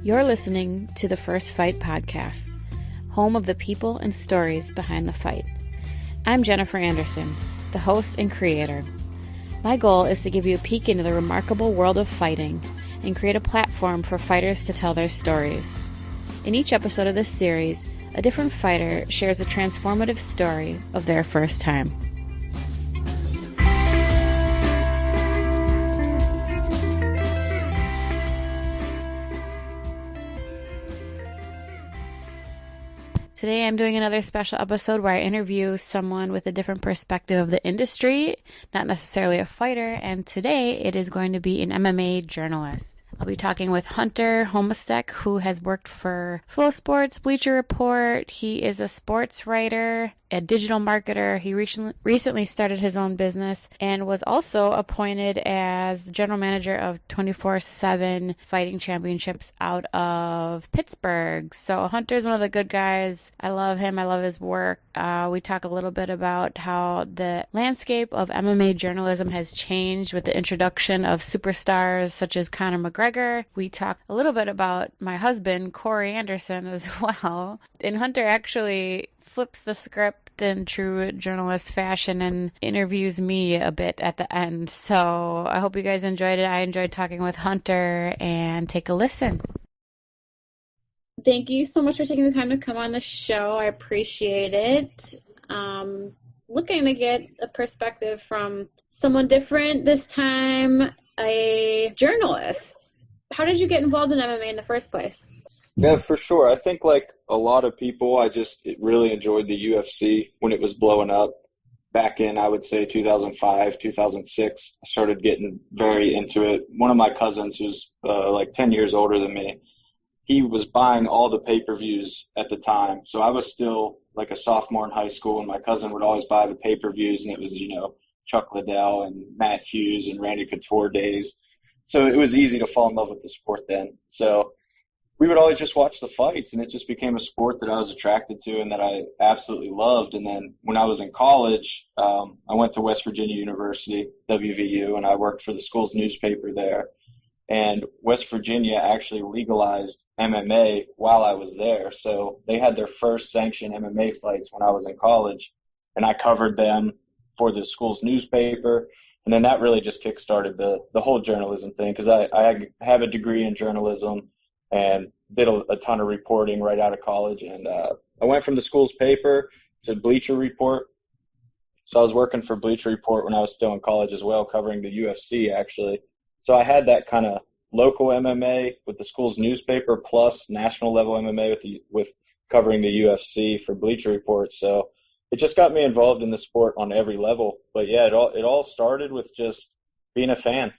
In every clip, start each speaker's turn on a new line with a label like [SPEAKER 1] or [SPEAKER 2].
[SPEAKER 1] You're listening to the First Fight Podcast, home of the people and stories behind the fight. I'm Jennifer Anderson, the host and creator. My goal is to give you a peek into the remarkable world of fighting and create a platform for fighters to tell their stories. In each episode of this series, a different fighter shares a transformative story of their first time. Today I'm doing another special episode where I interview someone with a different perspective of the industry, not necessarily a fighter, and today it is going to be an MMA journalist. I'll be talking with Hunter Homistek, who has worked for FloSports, Bleacher Report. He is a sports writer, a digital marketer. He recently started his own business and was also appointed as the general manager of 24/7 Fighting Championships out of Pittsburgh. So Hunter's one of the good guys. I love him. I love his work. We talk a little bit about how the landscape of MMA journalism has changed with the introduction of superstars such as Conor McGregor. We talk a little bit about my husband, Corey Anderson, as well. And Hunter actually flips the script in true journalist fashion and interviews me a bit at the end. So I hope you guys enjoyed it. I enjoyed talking with Hunter, and take a listen. Thank you so much for taking the time to come on the show. I appreciate it. Looking to get a perspective from someone different this time, a journalist. How did you get involved in MMA in the first place?
[SPEAKER 2] Yeah, for sure. I think like a lot of people, I just really enjoyed the UFC when it was blowing up. Back in, I would say, 2005, 2006, I started getting very into it. One of my cousins, who's like 10 years older than me, he was buying all the pay-per-views at the time. So I was still like a sophomore in high school, and my cousin would always buy the pay-per-views, and it was, Chuck Liddell and Matt Hughes and Randy Couture days. So it was easy to fall in love with the sport then. So we would always just watch the fights, and it just became a sport that I was attracted to and that I absolutely loved. And then when I was in college, I went to West Virginia University, WVU, and I worked for the school's newspaper there. And West Virginia actually legalized MMA while I was there. So they had their first sanctioned MMA fights when I was in college, and I covered them for the school's newspaper. And then that really just kickstarted the whole journalism thing, because I have a degree in journalism and did a ton of reporting right out of college. And I went from the school's paper to Bleacher Report. So I was working for Bleacher Report when I was still in college as well, covering the UFC actually. So I had that kind of local MMA with the school's newspaper plus national level MMA with covering the UFC for Bleacher Report. So it just got me involved in the sport on every level. But yeah, it all started with just being a fan.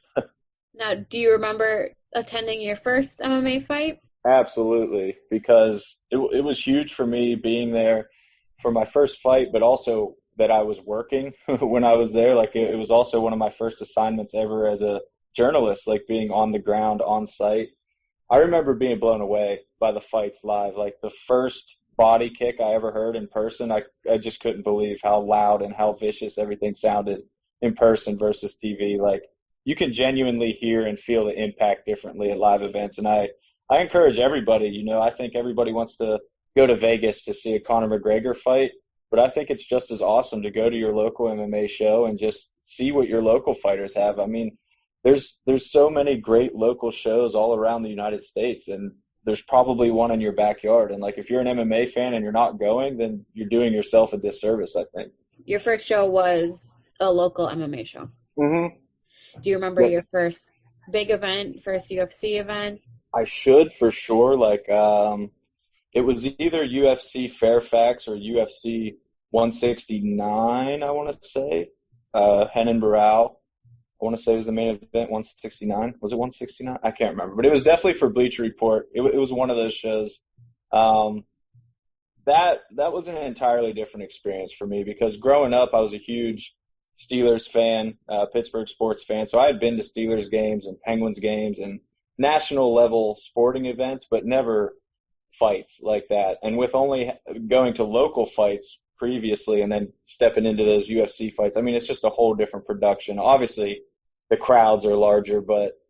[SPEAKER 1] Now, do you remember attending your first MMA fight?
[SPEAKER 2] Absolutely, because it was huge for me being there for my first fight, but also that I was working when I was there. Like it was also one of my first assignments ever as a journalist, like being on the ground, on site. I remember being blown away by the fights live. Like the first body kick I ever heard in person, I just couldn't believe how loud and how vicious everything sounded in person versus TV. Like you can genuinely hear and feel the impact differently at live events. And I encourage everybody, I think everybody wants to go to Vegas to see a Conor McGregor fight, but I think it's just as awesome to go to your local MMA show and just see what your local fighters have. I mean, there's so many great local shows all around the United States, and there's probably one in your backyard. And like, if you're an MMA fan and you're not going, then you're doing yourself a disservice, I think. Your
[SPEAKER 1] first show was a local MMA show.
[SPEAKER 2] Mm-hmm.
[SPEAKER 1] Do you remember your first big event, first UFC event?
[SPEAKER 2] I should, for sure. Like, it was either UFC Fairfax or UFC 169, I want to say. Henan Barrow, I want to say, was the main event, 169. Was it 169? I can't remember. But it was definitely for Bleacher Report. It was one of those shows. That was an entirely different experience for me, because growing up, I was a huge Steelers fan, Pittsburgh sports fan. So I had been to Steelers games and Penguins games and national level sporting events, but never fights like that. And with only going to local fights previously and then stepping into those UFC fights, I mean, it's just a whole different production. Obviously, the crowds are larger, but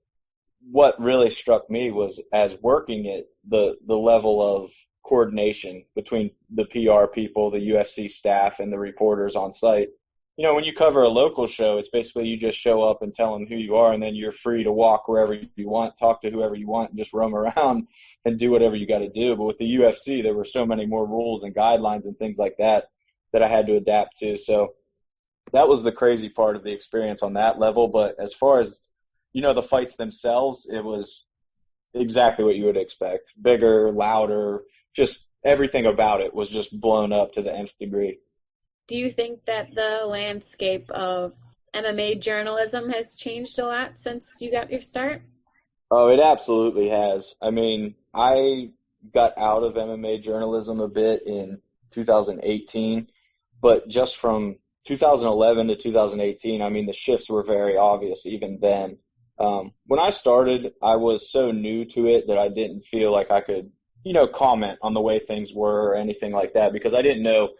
[SPEAKER 2] what really struck me was, as working it, the level of coordination between the PR people, the UFC staff, and the reporters on site. You know, when you cover a local show, it's basically you just show up and tell them who you are, and then you're free to walk wherever you want, talk to whoever you want, and just roam around and do whatever you got to do. But with the UFC, there were so many more rules and guidelines and things like that that I had to adapt to. So that was the crazy part of the experience on that level. But as far as, you know, the fights themselves, it was exactly what you would expect. Bigger, louder, just everything about it was just blown up to the nth degree.
[SPEAKER 1] Do you think that the landscape of MMA journalism has changed a lot since you got your start?
[SPEAKER 2] Oh, it absolutely has. I mean, I got out of MMA journalism a bit in 2018, but just from 2011 to 2018, I mean, the shifts were very obvious even then. When I started, I was so new to it that I didn't feel like I could, you know, comment on the way things were or anything like that, because I didn't know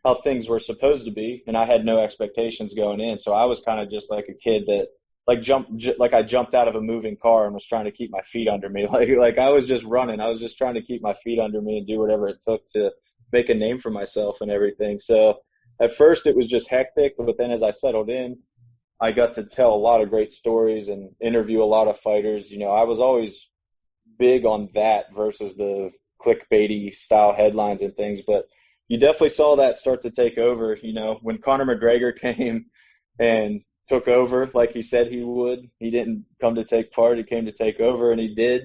[SPEAKER 2] how things were supposed to be, and I had no expectations going in. So I was kind of just like a kid that like I jumped out of a moving car and was trying to keep my feet under me. Like I was just running. I was just trying to keep my feet under me and do whatever it took to make a name for myself and everything. So at first it was just hectic, but then as I settled in, I got to tell a lot of great stories and interview a lot of fighters. You know, I was always big on that versus the clickbaity style headlines and things, but you definitely saw that start to take over. You know, when Conor McGregor came and took over like he said he would, he didn't come to take part, he came to take over, and he did.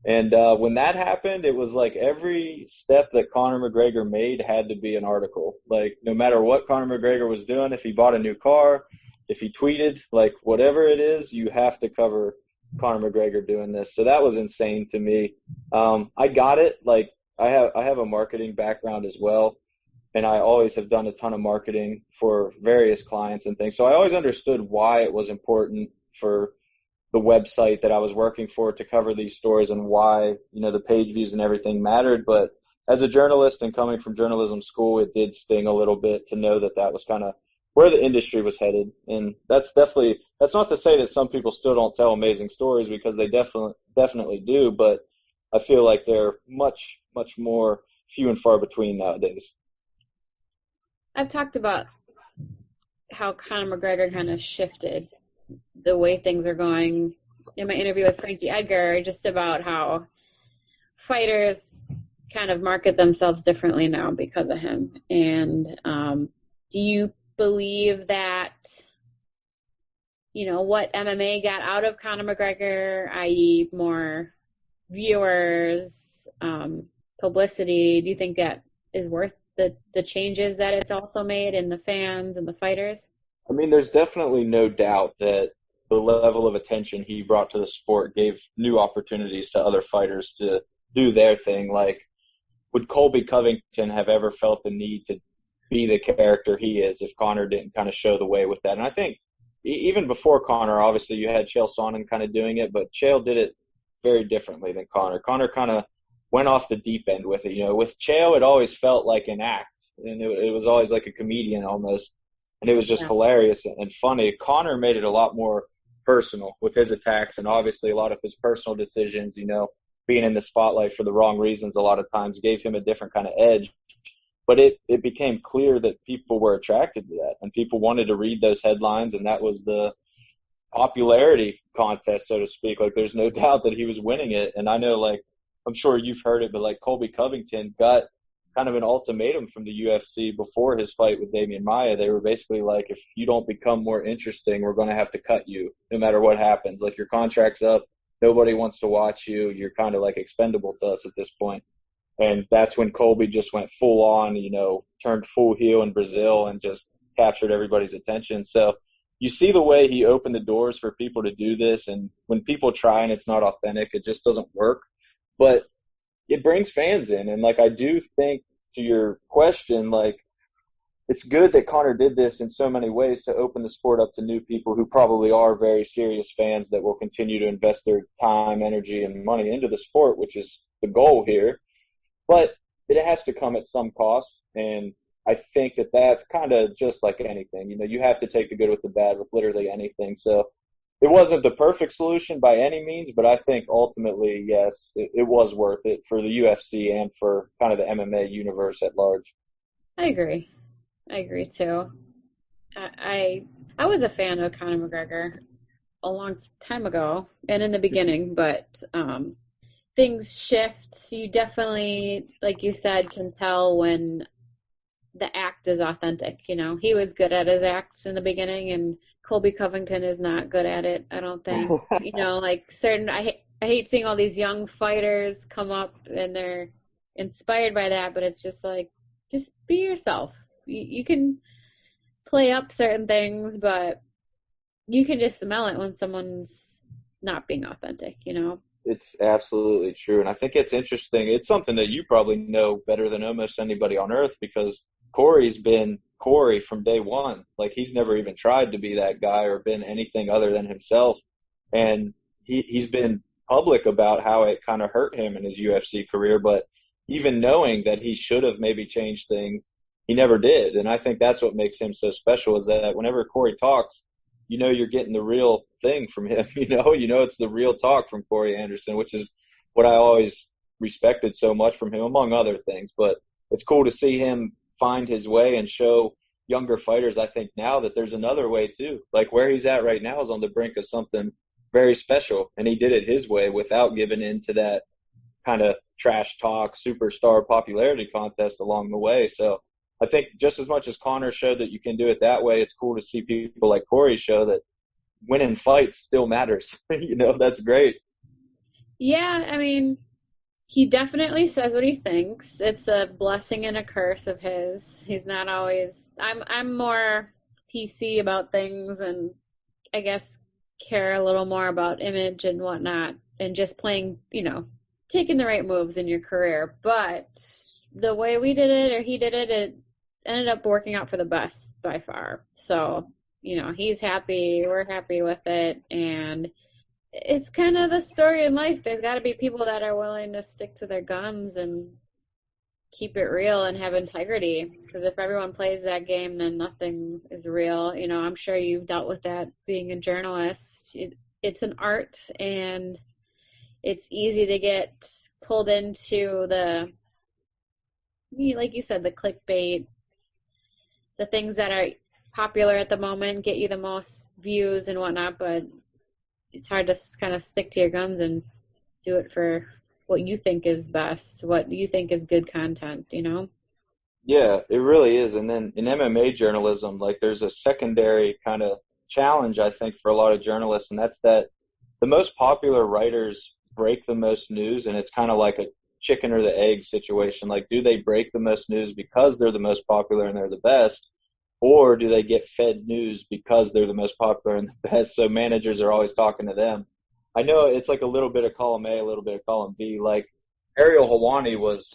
[SPEAKER 2] And when that happened, it was like every step that Conor McGregor made had to be an article. Like no matter what Conor McGregor was doing, if he bought a new car, if he tweeted, like whatever it is, you have to cover Conor McGregor doing this. So that was insane to me. I got it. Like I have a marketing background as well, and I always have done a ton of marketing for various clients and things. So I always understood why it was important for the website that I was working for to cover these stories and why, you know, the page views and everything mattered. But as a journalist and coming from journalism school, it did sting a little bit to know that that was kind of where the industry was headed. And that's not to say that some people still don't tell amazing stories, because they definitely do, but I feel like they're much more few and far between nowadays.
[SPEAKER 1] I've talked about how Conor McGregor kind of shifted the way things are going in my interview with Frankie Edgar, just about how fighters kind of market themselves differently now because of him. And do you believe that, you know, what MMA got out of Conor McGregor, i.e. more viewers, publicity, do you think that is worth the changes that it's also made in the fans and the fighters?
[SPEAKER 2] I mean, there's definitely no doubt that the level of attention he brought to the sport gave new opportunities to other fighters to do their thing. Like, would Colby Covington have ever felt the need to be the character he is if Conor didn't kind of show the way with that? And I think even before Conor, obviously you had Chael Sonnen kind of doing it, but Chael did it very differently than Conor. Conor kind of went off the deep end with it. You know, with Chael, it always felt like an act, and it was always like a comedian almost, and it was just hilarious and funny. Conor made it a lot more personal with his attacks, and obviously a lot of his personal decisions, you know, being in the spotlight for the wrong reasons a lot of times gave him a different kind of edge. But it became clear that people were attracted to that, and people wanted to read those headlines, and that was the popularity contest, so to speak. Like, there's no doubt that he was winning it. And I know, like, I'm sure you've heard it, but like Colby Covington got kind of an ultimatum from the UFC before his fight with Damian Maia. They were basically like, if you don't become more interesting, we're going to have to cut you no matter what happens. Like, your contract's up. Nobody wants to watch you. You're kind of like expendable to us at this point. And that's when Colby just went full on, you know, turned full heel in Brazil and just captured everybody's attention. So you see the way he opened the doors for people to do this. And when people try and it's not authentic, it just doesn't work. But it brings fans in. And like, I do think, to your question, like, it's good that Conor did this in so many ways to open the sport up to new people who probably are very serious fans that will continue to invest their time, energy, and money into the sport, which is the goal here. But it has to come at some cost. And I think that that's kind of just like anything. You know, you have to take the good with the bad with literally anything. So it wasn't the perfect solution by any means, but I think ultimately, yes, it was worth it for the UFC and for kind of the MMA universe at large.
[SPEAKER 1] I agree. I agree too. I was a fan of Conor McGregor a long time ago and in the beginning, but things shift. You definitely, like you said, can tell when the act is authentic. You know, he was good at his acts in the beginning, and Colby Covington is not good at it, I don't think. You know, like I hate seeing all these young fighters come up and they're inspired by that, but it's just like, just be yourself. You can play up certain things, but you can just smell it when someone's not being authentic, you know?
[SPEAKER 2] It's absolutely true. And I think it's interesting. It's something that you probably know better than almost anybody on earth because Corey's been Corey from day one. Like he's never even tried to be that guy or been anything other than himself. And he's been public about how it kind of hurt him in his UFC career. But even knowing that he should have maybe changed things, he never did. And I think that's what makes him so special is that whenever Corey talks, you know you're getting the real thing from him. You know it's the real talk from Corey Anderson, which is what I always respected so much from him, among other things. But it's cool to see him find his way and show younger fighters, I think, now that there's another way too. Like where he's at right now is on the brink of something very special, and he did it his way without giving in to that kind of trash talk, superstar popularity contest along the way. So I think just as much as Conor showed that you can do it that way, it's cool to see people like Corey show that winning fights still matters. That's great.
[SPEAKER 1] Yeah, I mean, he definitely says what he thinks. It's a blessing and a curse of his. He's not always I'm more PC about things and I guess care a little more about image and whatnot and just playing, taking the right moves in your career. But the way we did it or he did it, it ended up working out for the best by far. So, he's happy, we're happy with it, and it's kind of the story in life. There's got to be people that are willing to stick to their guns and keep it real and have integrity, because if everyone plays that game, then nothing is real. I'm sure you've dealt with that being a journalist. It's an art, and it's easy to get pulled into like you said, the clickbait, the things that are popular at the moment get you the most views and whatnot, but it's hard to kind of stick to your guns and do it for what you think is best, what you think is good content,
[SPEAKER 2] Yeah, it really is. And then in MMA journalism, like there's a secondary kind of challenge, I think, for a lot of journalists, and that's that the most popular writers break the most news, and it's kind of like a chicken or the egg situation. Like, do they break the most news because they're the most popular and they're the best, or do they get fed news because they're the most popular and the best? So managers are always talking to them. I know it's like a little bit of column A, a little bit of column B. Like Ariel Helwani was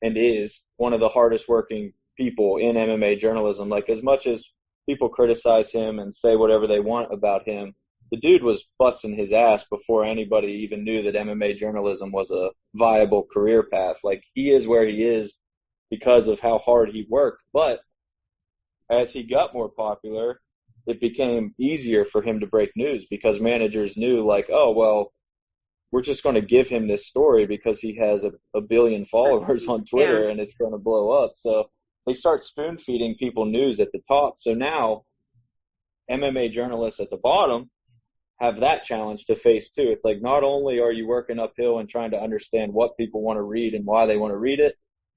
[SPEAKER 2] and is one of the hardest working people in MMA journalism. Like as much as people criticize him and say whatever they want about him, the dude was busting his ass before anybody even knew that MMA journalism was a viable career path. Like he is where he is because of how hard he worked. But as he got more popular, it became easier for him to break news because managers knew like, oh, well, we're just going to give him this story because he has a billion followers on Twitter and it's going to blow up. So they start spoon feeding people news at the top. So now MMA journalists at the bottom have that challenge to face too. It's like not only are you working uphill and trying to understand what people want to read and why they want to read it,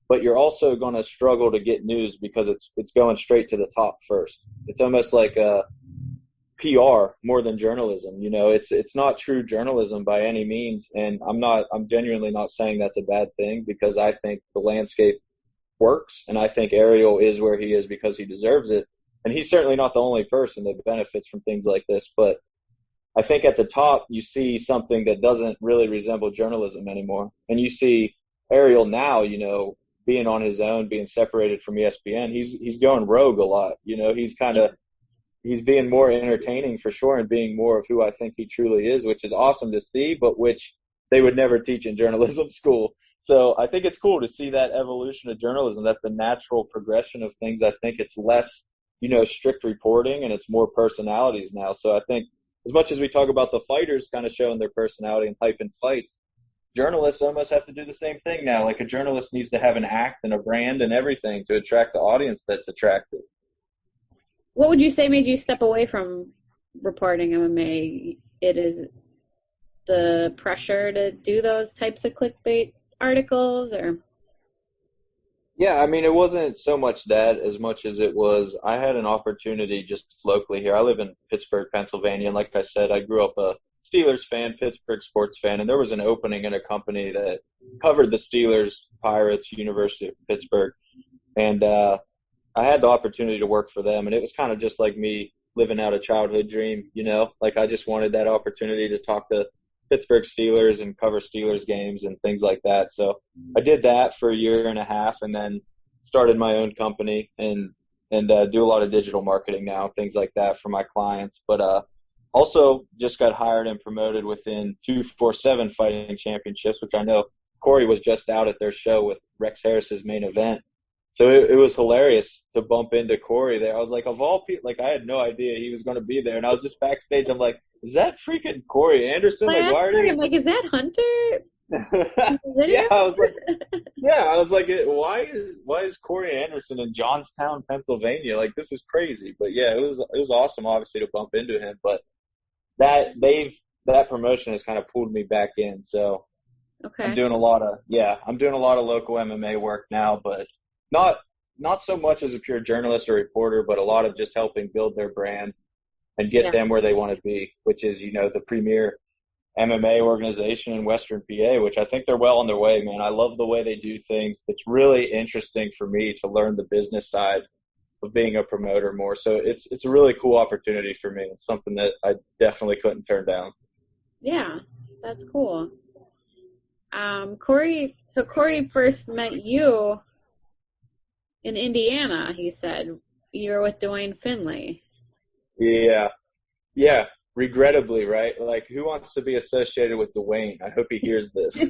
[SPEAKER 2] but you're also going to struggle to get news because it's going straight to the top first. It's almost like a PR more than journalism. It's not true journalism by any means. And I'm genuinely not saying that's a bad thing because I think the landscape works. And I think Ariel is where he is because he deserves it. And he's certainly not the only person that benefits from things like this. But I think at the top, you see something that doesn't really resemble journalism anymore. And you see Ariel now, being on his own, being separated from ESPN, he's going rogue a lot. He's being more entertaining for sure and being more of who I think he truly is, which is awesome to see, but which they would never teach in journalism school. So I think it's cool to see that evolution of journalism. That's the natural progression of things. I think it's less, strict reporting and it's more personalities now. So I think as much as we talk about the fighters kind of showing their personality and hyping fights, journalists almost have to do the same thing now. Like a journalist needs to have an act and a brand and everything to attract the audience that's attractive.
[SPEAKER 1] What would you say made you step away from reporting MMA? It is the pressure to do those types of clickbait articles, or?
[SPEAKER 2] Yeah, I mean, it wasn't so much that as much as it was I had an opportunity just locally here. I live in Pittsburgh, Pennsylvania, and like I said, I grew up a Steelers fan, Pittsburgh sports fan, and there was an opening in a company that covered the Steelers, Pirates, University of Pittsburgh, and I had the opportunity to work for them, and it was kind of just like me living out a childhood dream, you know? Like I just wanted that opportunity to talk to Pittsburgh Steelers and cover Steelers games and things like that. So I did that for a year and a half and then started my own company and do a lot of digital marketing now, things like that for my clients. But also just got hired and promoted within 247 Fighting Championships, which I know Corey was just out at their show with Rex Harris's main event. So it was hilarious to bump into Corey there. I was like, of all people, like I had no idea he was going to be there. And I was just backstage. I'm like, is that freaking Corey Anderson? Like, why are you?
[SPEAKER 1] I'm like, is that Hunter?
[SPEAKER 2] Yeah, I was like, why is Corey Anderson in Johnstown, Pennsylvania? Like, this is crazy. But yeah, it was awesome, obviously, to bump into him. But that promotion has kind of pulled me back in. So
[SPEAKER 1] okay.
[SPEAKER 2] I'm doing a lot of local MMA work now, but not so much as a pure journalist or reporter, but a lot of just helping build their brand and get them where they want to be, which is, you know, the premier MMA organization in Western PA, which I think they're well on their way, man. I love the way they do things. It's really interesting for me to learn the business side of being a promoter more. So it's a really cool opportunity for me. It's something that I definitely couldn't turn down. Yeah,
[SPEAKER 1] that's cool. Corey first met you in Indiana, he said. You were with Dwayne Finley.
[SPEAKER 2] Yeah. Regrettably, right? Like, who wants to be associated with Dwayne? I hope he hears this.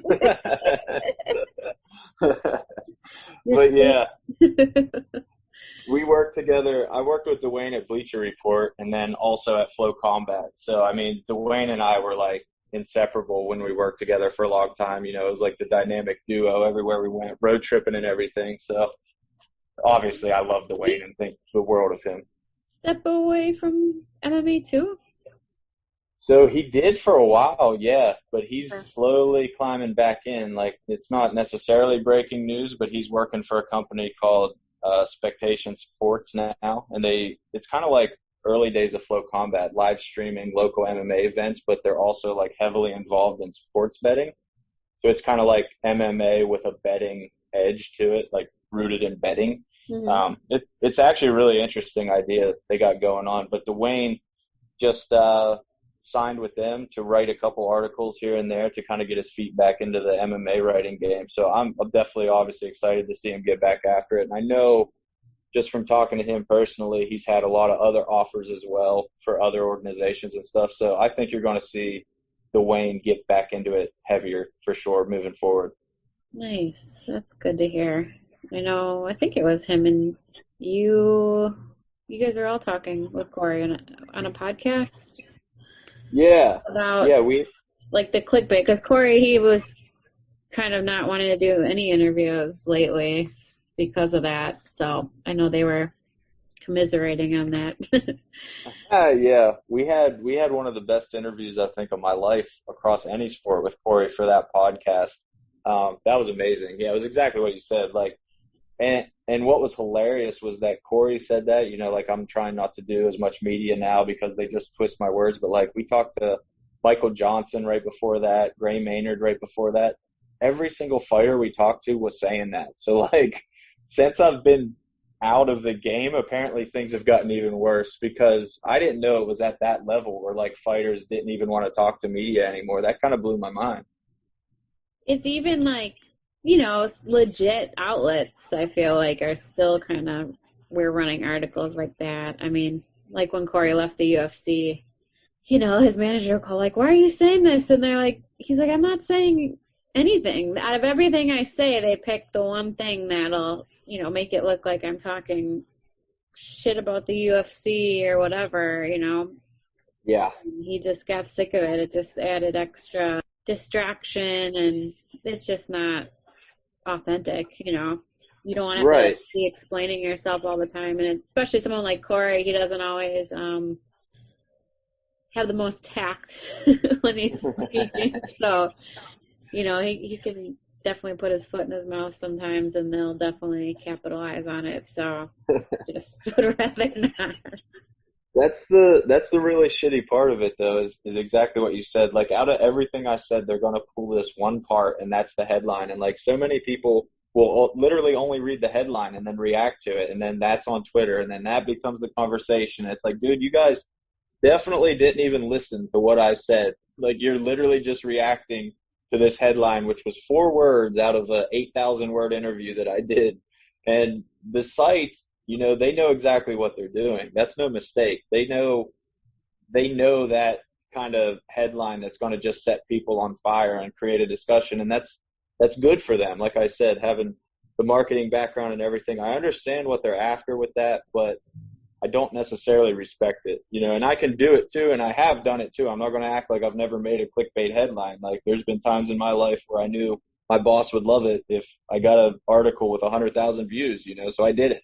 [SPEAKER 2] But yeah, we worked together. I worked with Dwayne at Bleacher Report and then also at Flow Combat. So, I mean, Dwayne and I were like inseparable when we worked together for a long time. You know, it was like the dynamic duo everywhere we went, road tripping and everything. So, obviously, I love Dwayne and think the world of him.
[SPEAKER 1] Step away from MMA too?
[SPEAKER 2] So he did for a while, yeah, but he's slowly climbing back in. Like, it's not necessarily breaking news, but he's working for a company called Spectation Sports now, and it's kind of like early days of Flow Combat, live streaming local MMA events, but they're also like heavily involved in sports betting. So it's kind of like MMA with a betting edge to it, like rooted in betting. Mm-hmm. It's actually a really interesting idea they got going on, but Dwayne just signed with them to write a couple articles here and there to kind of get his feet back into the MMA writing game. So I'm definitely obviously excited to see him get back after it. And I know just from talking to him personally, he's had a lot of other offers as well for other organizations and stuff. So I think you're going to see Dwayne get back into it heavier for sure moving forward.
[SPEAKER 1] Nice. That's good to hear. I think it was him and you guys are all talking with Corey on a podcast.
[SPEAKER 2] Yeah.
[SPEAKER 1] We like the clickbait, because Corey, he was kind of not wanting to do any interviews lately because of that. So I know they were commiserating on that.
[SPEAKER 2] Yeah, we had one of the best interviews I think of my life across any sport with Corey for that podcast. That was amazing. Yeah, it was exactly what you said. Like, and what was hilarious was that Corey said that, like, I'm trying not to do as much media now because they just twist my words. But like, we talked to Michael Johnson right before that, Gray Maynard right before that. Every single fighter we talked to was saying that. So like, since I've been out of the game, apparently things have gotten even worse, because I didn't know it was at that level where like fighters didn't even want to talk to media anymore. That kind of blew my mind.
[SPEAKER 1] It's even like, legit outlets, I feel like, are still kind of, we're running articles like that. I mean, like when Corey left the UFC, his manager will call, like, why are you saying this? And he's like, I'm not saying anything. Out of everything I say, they pick the one thing that'll, make it look like I'm talking shit about the UFC or whatever,
[SPEAKER 2] Yeah.
[SPEAKER 1] He just got sick of it. It just added extra distraction, and it's just not authentic, you know. You don't want to have to
[SPEAKER 2] Right.
[SPEAKER 1] be explaining yourself all the time, and especially someone like Corey, he doesn't always have the most tact when he's speaking. So, you know, he can definitely put his foot in his mouth sometimes, and they'll definitely capitalize on it. So, just would rather not.
[SPEAKER 2] That's the really shitty part of it though, is exactly what you said. Like out of everything I said, they're gonna pull this one part and that's the headline. And like so many people will literally only read the headline and then react to it, and then that's on Twitter, and then that becomes the conversation. It's like, dude, you guys definitely didn't even listen to what I said. Like you're literally just reacting to this headline, which was 4 words out of a 8,000 word interview that I did. And the sites, you know, they know exactly what they're doing. That's no mistake. They know that kind of headline that's going to just set people on fire and create a discussion. And that's good for them. Like I said, having the marketing background and everything, I understand what they're after with that, but I don't necessarily respect it, you know, and I can do it too. And I have done it too. I'm not going to act like I've never made a clickbait headline. Like there's been times in my life where I knew my boss would love it if I got an article with 100,000 views, you know, so I did it.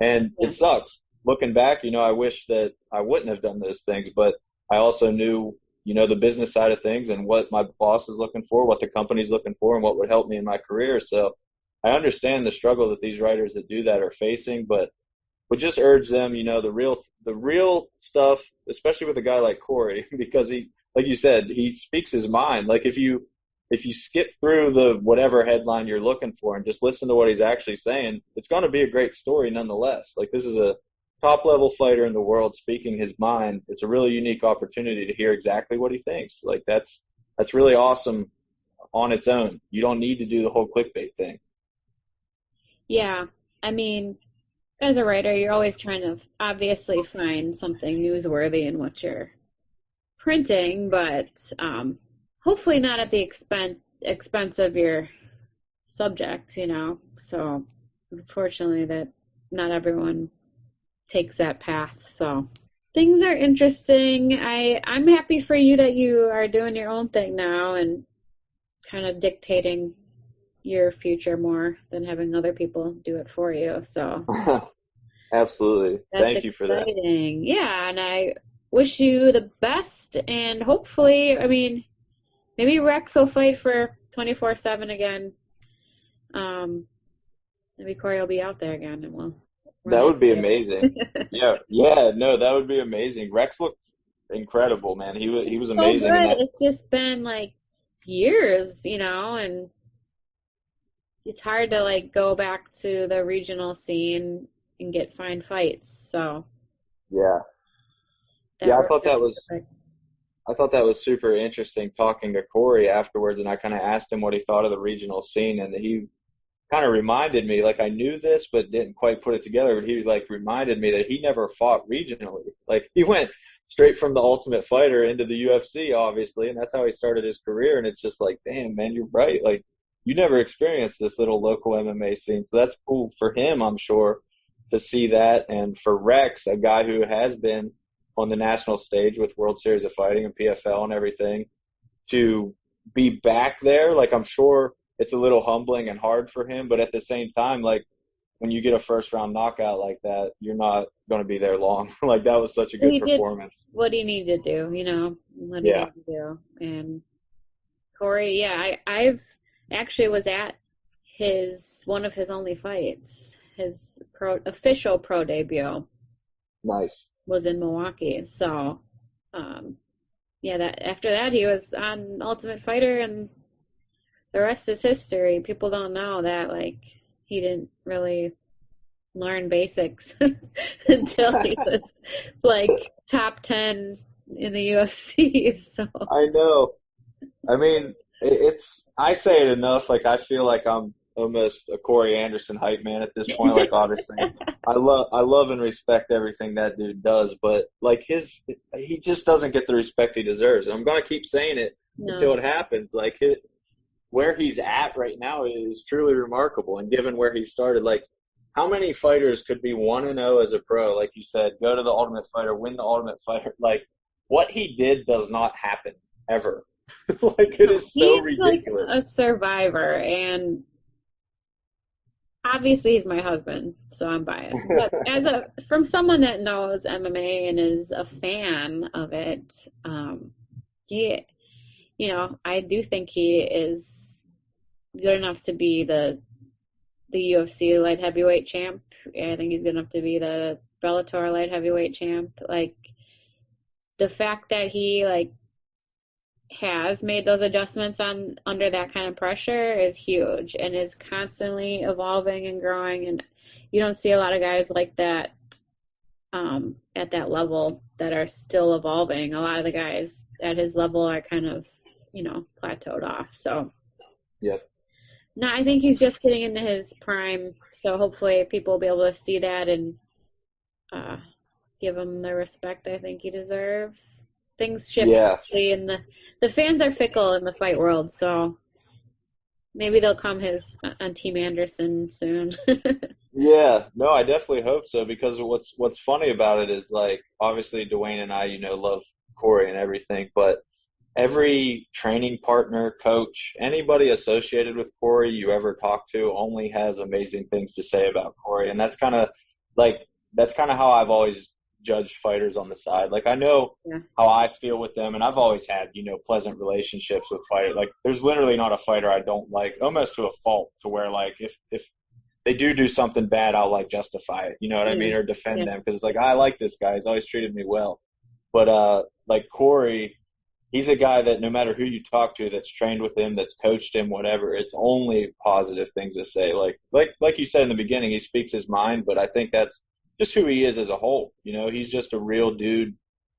[SPEAKER 2] And
[SPEAKER 1] Yeah.
[SPEAKER 2] it sucks. Looking back, you know, I wish that I wouldn't have done those things, but I also knew, you know, the business side of things and what my boss is looking for, what the company's looking for, and what would help me in my career. So I understand the struggle that these writers that do that are facing, but would just urge them, you know, the real stuff, especially with a guy like Corey, because he, like you said, he speaks his mind. Like if you skip through the whatever headline you're looking for and just listen to what he's actually saying, it's going to be a great story nonetheless. Like this is a top level fighter in the world speaking his mind. It's a really unique opportunity to hear exactly what he thinks. Like that's really awesome on its own. You don't need to do the whole clickbait thing.
[SPEAKER 1] Yeah. I mean, as a writer, you're always trying to obviously find something newsworthy in what you're printing, but hopefully not at the expense of your subject, you know. So unfortunately, that not everyone takes that path. So things are interesting. I'm happy for you that you are doing your own thing now and kind of dictating your future more than having other people do it for you. So
[SPEAKER 2] Absolutely.
[SPEAKER 1] that's
[SPEAKER 2] Thank you for that.
[SPEAKER 1] exciting. Yeah, and I wish you the best, and hopefully, I mean, maybe Rex will fight for 24/7 again. Maybe Corey will be out there again, and we'll run
[SPEAKER 2] That would be
[SPEAKER 1] into
[SPEAKER 2] amazing. Yeah, yeah, no, that would be amazing. Rex looked incredible, man. He was
[SPEAKER 1] so
[SPEAKER 2] amazing in
[SPEAKER 1] good.
[SPEAKER 2] that.
[SPEAKER 1] It's just been like years, you know, and it's hard to like go back to the regional scene and get fine fights. So
[SPEAKER 2] Yeah.
[SPEAKER 1] that
[SPEAKER 2] Yeah, I
[SPEAKER 1] worked
[SPEAKER 2] thought
[SPEAKER 1] out
[SPEAKER 2] that was
[SPEAKER 1] perfect.
[SPEAKER 2] I thought that was super interesting talking to Corey afterwards, and I kind of asked him what he thought of the regional scene, and he kind of reminded me, like I knew this but didn't quite put it together, but he like reminded me that he never fought regionally. Like he went straight from the Ultimate Fighter into the UFC, obviously, and that's how he started his career. And it's just like, damn, man, you're right. Like you never experienced this little local MMA scene, so that's cool for him, I'm sure, to see that. And for Rex, a guy who has been on the national stage with World Series of Fighting and PFL and everything, to be back there, like I'm sure it's a little humbling and hard for him, but at the same time, like when you get a first round knockout like that, you're not going to be there long. Like that was such a good
[SPEAKER 1] He did
[SPEAKER 2] performance.
[SPEAKER 1] what he needed to do, you know, what he
[SPEAKER 2] Yeah.
[SPEAKER 1] had to do. And Corey, yeah, I've actually was at his one of his only fights. His official pro debut
[SPEAKER 2] Nice.
[SPEAKER 1] was in Milwaukee. So, yeah, that after that he was on Ultimate Fighter, and the rest is history. People don't know that like he didn't really learn basics until he was like top 10 in the UFC. So,
[SPEAKER 2] I know. I mean, I say it enough. Like, I feel like I'm almost a Corey Anderson hype man at this point. Like, obviously, I love and respect everything that dude does, but like he just doesn't get the respect he deserves. And I'm going to keep saying it until
[SPEAKER 1] no.
[SPEAKER 2] it happens. Like, where he's at right now is truly remarkable. And given where he started, like, how many fighters could be 1-0 as a pro? Like you said, go to the Ultimate Fighter, win the Ultimate Fighter. Like, what he did does not happen ever. Like, it is so
[SPEAKER 3] He's
[SPEAKER 2] ridiculous.
[SPEAKER 3] like a survivor, and obviously he's my husband, so I'm biased. But from someone that knows MMA and is a fan of it, he, I do think he is good enough to be the UFC light heavyweight champ. I think he's good enough to be the Bellator light heavyweight champ. Like, the fact that he has made those adjustments under that kind of pressure is huge, and is constantly evolving and growing. And you don't see a lot of guys like that at that level that are still evolving. A lot of the guys at his level are kind of, plateaued off. So
[SPEAKER 2] Yep.
[SPEAKER 3] no, I think he's just getting into his prime. So hopefully people will be able to see that and give him the respect I think he deserves. Things shift quickly, and the fans are fickle in the fight world, so maybe they'll come on Team Anderson soon.
[SPEAKER 2] Yeah, no, I definitely hope so, because what's funny about it is, like, obviously Dwayne and I, love Corey and everything, but every training partner, coach, anybody associated with Corey you ever talk to only has amazing things to say about Corey, and that's kind of how I've always judged fighters on the side. Like, I know how I feel with them, and I've always had, pleasant relationships with fighters. Like, there's literally not a fighter I don't like, almost to a fault, to where, like, if they do something bad, I'll, like, justify it, you know what I mean, or defend them, because, like, I like this guy. He's always treated me well. But, like, Corey, he's a guy that no matter who you talk to that's trained with him, that's coached him, whatever, it's only positive things to say. Like you said in the beginning, he speaks his mind, but I think that's just who he is as a whole. He's just a real dude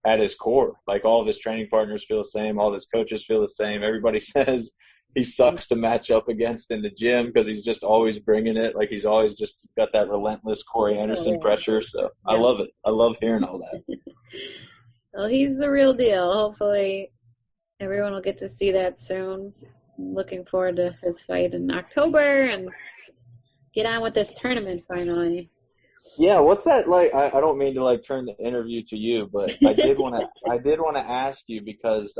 [SPEAKER 2] at his core. Like, all of his training partners feel the same. All of his coaches feel the same. Everybody says he sucks to match up against in the gym because he's just always bringing it. Like, he's always just got that relentless Corey Anderson pressure. So I love it. I love hearing all that.
[SPEAKER 3] Well, he's the real deal. Hopefully everyone will get to see that soon. I'm looking forward to his fight in October and get on with this tournament finally.
[SPEAKER 2] Yeah, what's that like? I don't mean to, like, turn the interview to you, but I did want to ask you, because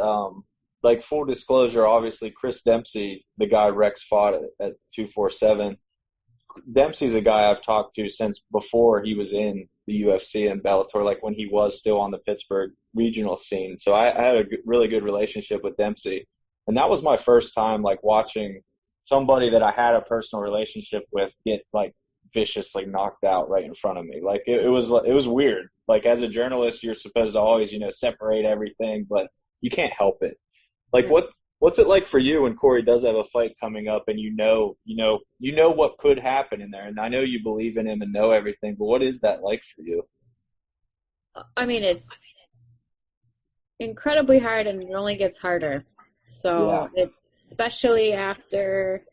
[SPEAKER 2] like, full disclosure, obviously Chris Dempsey, the guy Rex fought at 247, Dempsey's a guy I've talked to since before he was in the UFC and Bellator, like when he was still on the Pittsburgh regional scene. So I had a really good relationship with Dempsey, and that was my first time, like, watching somebody that I had a personal relationship with get, like, viciously knocked out right in front of me. Like, it was weird. Like, as a journalist, you're supposed to always, separate everything, but you can't help it. Like, what's it like for you when Corey does have a fight coming up, and you know what could happen in there? And I know you believe in him and know everything, but what is that like for you?
[SPEAKER 3] I mean, it's incredibly hard, and it only gets harder. So especially after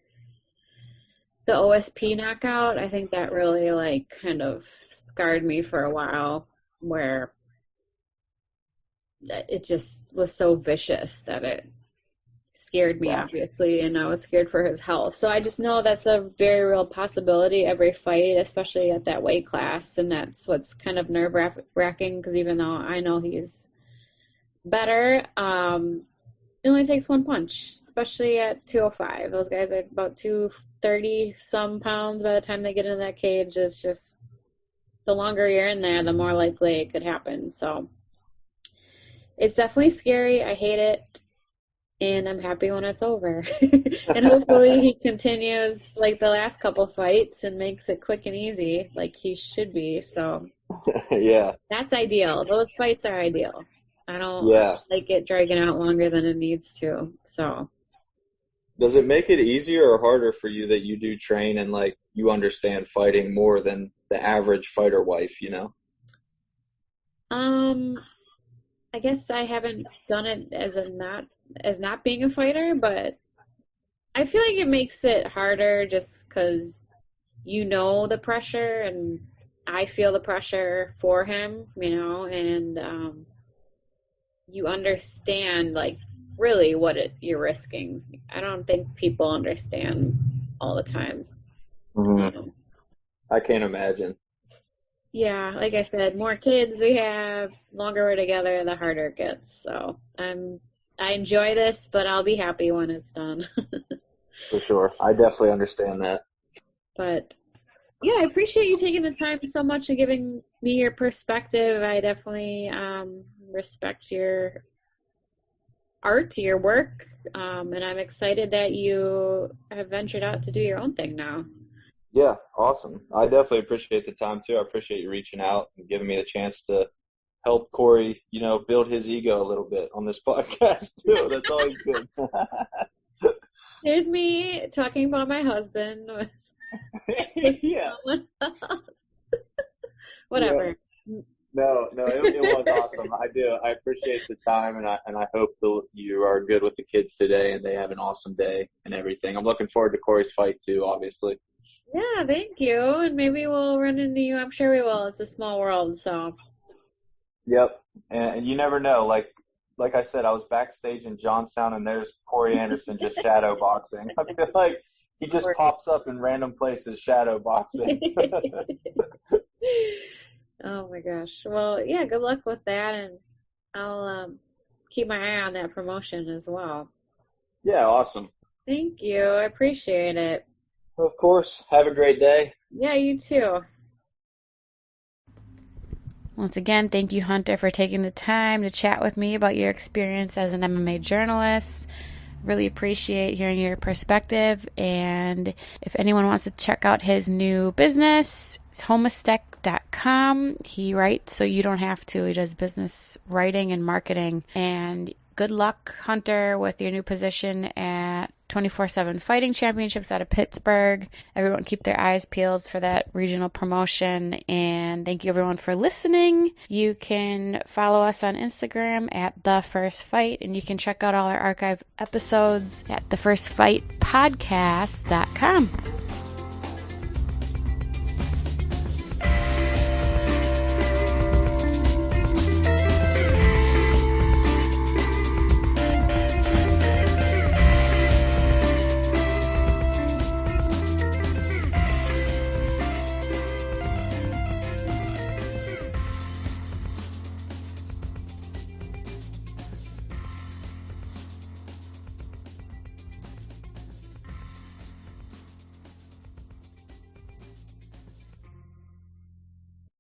[SPEAKER 3] the OSP knockout, I think that really, like, kind of scarred me for a while, where it just was so vicious that it scared me, obviously, and I was scared for his health. So I just know that's a very real possibility every fight, especially at that weight class, and that's what's kind of nerve-wracking, because even though I know he's better, it only takes one punch, especially at 205. Those guys are about 230-some pounds by the time they get into that cage. It's just, the longer you're in there, the more likely it could happen. So it's definitely scary. I hate it, and I'm happy when it's over. And hopefully he continues like the last couple fights and makes it quick and easy like he should be. So
[SPEAKER 2] Yeah.
[SPEAKER 3] That's ideal. Those fights are ideal. I don't like it dragging out longer than it needs to. So
[SPEAKER 2] does it make it easier or harder for you that you do train and, like, you understand fighting more than the average fighter wife,
[SPEAKER 3] I guess I haven't done it as not being a fighter, but I feel like it makes it harder just because the pressure, and I feel the pressure for him, and you understand, like, really what you're risking. I don't think people understand all the time.
[SPEAKER 2] Mm-hmm. I can't imagine.
[SPEAKER 3] Yeah, like I said, more kids we have, longer we're together, the harder it gets. So I enjoy this, but I'll be happy when it's done.
[SPEAKER 2] For sure. I definitely understand that.
[SPEAKER 3] But yeah, I appreciate you taking the time so much and giving me your perspective. I definitely respect your art, your work, and I'm excited that you have ventured out to do your own thing now.
[SPEAKER 2] Yeah, awesome. I definitely appreciate the time too. I appreciate you reaching out and giving me the chance to help Corey, build his ego a little bit on this podcast too. That's always good.
[SPEAKER 3] Here's me talking about my husband.
[SPEAKER 2] Yeah.
[SPEAKER 3] Whatever.
[SPEAKER 2] Yeah. No, it was awesome. I do. I appreciate the time, and I hope that you are good with the kids today, and they have an awesome day and everything. I'm looking forward to Corey's fight too, obviously.
[SPEAKER 3] Yeah, thank you. And maybe we'll run into you. I'm sure we will. It's a small world, so.
[SPEAKER 2] Yep. And you never know. Like I said, I was backstage in Johnstown, and there's Corey Anderson just shadow boxing. I feel like he just pops up in random places shadow boxing.
[SPEAKER 3] Oh my gosh. Well, yeah, good luck with that, and I'll keep my eye on that promotion as well.
[SPEAKER 2] Yeah, awesome.
[SPEAKER 3] Thank you. I appreciate it.
[SPEAKER 2] Of course. Have a great day.
[SPEAKER 3] Yeah, you too.
[SPEAKER 1] Once again, thank you, Hunter, for taking the time to chat with me about your experience as an MMA journalist. Really appreciate hearing your perspective. And if anyone wants to check out his new business, it's homistek.com. He writes so you don't have to. He does business writing and marketing. And good luck, Hunter, with your new position at 24/7 Fighting Championships out of Pittsburgh. Everyone keep their eyes peeled for that regional promotion. And thank you, everyone, for listening. You can follow us on Instagram at The First Fight, and you can check out all our archive episodes at thefirstfightpodcast.com.